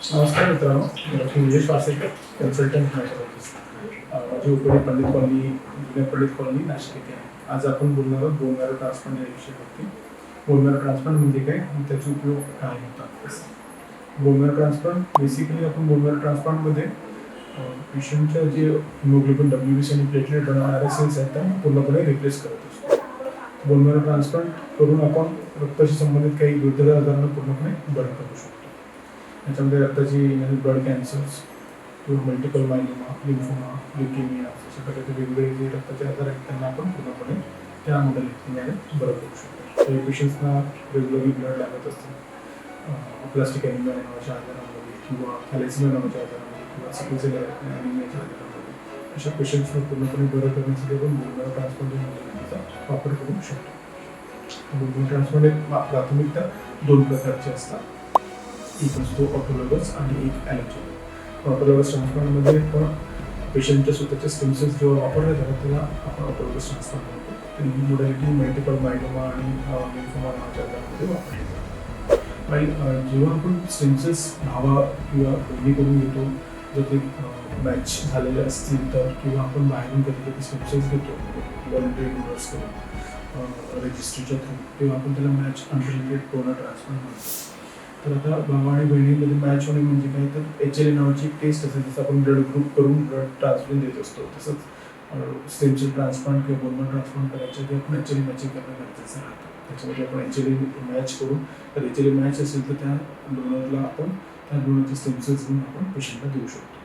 नमस्कार मित्रांनो, मी यश वासेकर, कन्सल्टंट नाशिक. माझी उपरी पंडित कॉलनी, जुन्या पंडित कॉलनी नाशिक येथे आहे. आज आपण बोलणार आहोत बोन मॅरो ट्रान्सप्लांट या विषयावरती. बोन मॅरो ट्रान्सप्लांट म्हणजे काय आणि त्याचे उपयोग काय होतात. बोन मॅरो ट्रान्सप्लांट बेसिकली आपण बोन मॅरो ट्रान्सप्लांटमध्ये पेशंटच्या जे हिमोग्लोबिन WBC आणि प्लेटलेट बनवणाऱ्या सेल्स आहेत त्या पूर्णपणे रिप्लेस करत असतो. बोन मॅरो ट्रान्सप्लांट करून आपण रक्ताशी संबंधित काही विविध आजारांना पूर्णपणे बरं करू शकतो. याच्यामध्ये रक्ताची ब्लड कॅन्सर्स किंवा मल्टिपल मायलोमा, लिम्फोमा, ल्युकेमिया अशा प्रकारचे वेगवेगळे जे रक्ताचे आजार आहेत त्यांना आपण पूर्णपणे त्या मोडॅलिटीमध्ये बरं करू शकतो. काही पेशंट्सना रेग्युलरली ब्लड लागत असते प्लास्टिक ॲनिमिया नावाच्या आजारामध्ये किंवा थॅलेसिमिया नावाच्या आजारामध्ये किंवा सिकल सेल ॲनिमियाच्या आजारामध्ये अशा पेशंट्सना पूर्णपणे बरं करण्यासाठी आपण बोन मॅरो ट्रान्सप्लांट मोडॅलिटीचा वापर करू शकतो. बोन मॅरो ट्रान्सप्लांट प्राथमिकता दोन प्रकारचे असतात. एक असतो ऑटोलॉगस आणि एक ॲलोजेनिक. ऑटोलॉगस ट्रान्सप्लांटमध्ये आपण पेशंटच्या स्वतःच्या स्टेम सेल्स जेव्हा वापरल्या जातात त्याला आपण ऑटोलॉगस ट्रान्सप्लांट म्हणतो. तर ही मोडॅलिटी मल्टिपल मायलोमा आणि लिम्फोमा नावाच्या आजारामध्ये वापरली जाते. आणि जेव्हा आपण स्टेम सेल्स भावा किंवा बहिणी करून घेतो, जर ते मॅच झालेले असतील तर, किंवा आपण बाहेरून कधी कधी स्टेम सेल्स घेतो व्हॉलंटरी डोनर्स करून रजिस्ट्रीच्या थ्रू, तेव्हा आपण त्याला मॅच अनरिलेटेड डोनर ट्रान्सप्लांट म्हणतो. तर आता भावा आणि बहिणीमध्ये मॅच होणे म्हणजे काय, तर HLA नावाची एक टेस्ट असेल, जसं आपण ब्लड ग्रुप करून ब्लड ट्रान्सप्लांट देत असतो, तसंच स्टेम सेल ट्रान्सप्लांट किंवा बोन मॅरो ट्रान्सप्लांट करायच्या आधी आपण HLA मॅचिंग करणं गरजेचं राहतं. त्याच्यामध्ये आपण HLA मॅच करून, तर HLA मॅच असेल तर त्या डोनरला आपण त्या डोनरचे स्टेम सेल्स घेऊन आपण पेशंटला देऊ शकतो.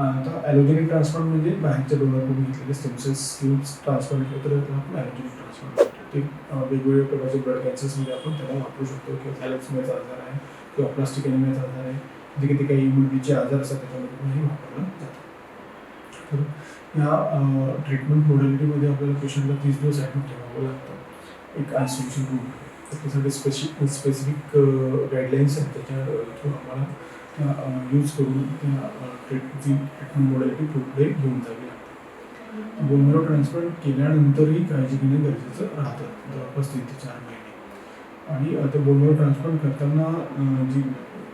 आता ॲलोजेनिक ट्रान्सप्लांट म्हणजे बाहेरच्या डोनरकडून घेतलेले स्टेम सेल्स घेऊन ट्रान्सप्लांट केलं तर त्याला आपण ॲलोजेनिक ट्रान्सप्लांट करतो. ते वेगवेगळ्या प्रकारचे ब्लड कॅन्सर्समध्ये आपण त्याला वापरू शकतो, किंवा थॅलेसिमियाचा आजार आहे किंवा प्लास्टिक ॲनिमियाचा आजार आहे, जे किती काही इम्युनिटीचे आजार असतात त्याच्यामध्ये पण हे वापरलं जातं. तर या ट्रीटमेंट मोडॅलिटीमध्ये आपल्याला पेशंटला 30 दिवस ॲडमिट ठेवावं लागतं. एक आयसोलेशन रूम, त्याच्यासाठी स्पेसिफिक गाईडलाईन्स आहेत, त्याच्या थ्रू आम्हाला त्या यूज करून त्या ट्रीटमेंट मोडॅलिटी पुढे घेऊन जावी लागते. बोन मॅरो ट्रान्सप्लांट केल्यानंतरही काळजी घेणं गरजेचं राहतं, जवळपास 3 ते 4 महिने. आणि त्या बोन मॅरो ट्रान्सप्लांट करताना जी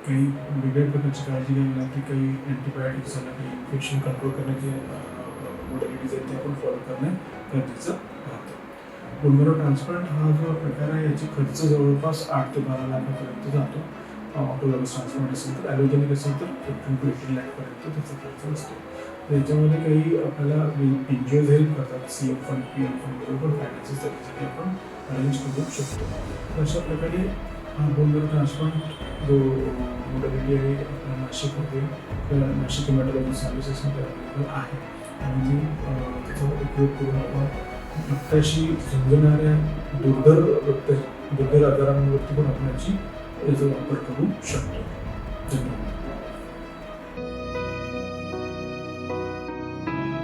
काही वेगळ्या प्रकारची काळजी घ्यावी लागते, काही अँटीबायोटिक्स झालं, काही इन्फेक्शन कंट्रोल करण्याचे मोडॅलिटीज आहेत ते आपण फॉलो करणं गरजेचं राहतं. बोन मॅरो ट्रान्सप्लांट हा जो प्रकार आहे याची खर्च जवळपास 8 ते 12 लाखापर्यंत जातो. ऑटोलॉगस ट्रान्सप्लांट असेल तर, ॲलोजेनिक असेल तर 15 to 18 लाखपर्यंत त्याचा खर्च असतो. याच्यामध्ये काही आपल्याला NGOज हेल्प करतात, CM फंड, PM फंड बरोबर फायनान्सेस त्याच्यासाठी आपण अरेंज करू शकतो. तर अशा प्रकारे हा बोन मॅरो ट्रान्सप्लांट जो मोडॅलिटी आहे आपल्या नाशिकमध्ये नाशिक हेमॅटॉलॉजी सर्व्हिसेसमध्ये अवेलेबल आहे. आणि ती त्याचा उपयोग करून आपण रक्ताशी झुंजणाऱ्या दुर्धर आजारांवरती पण आपण याचा वापर करू शकतो. धन्यवाद.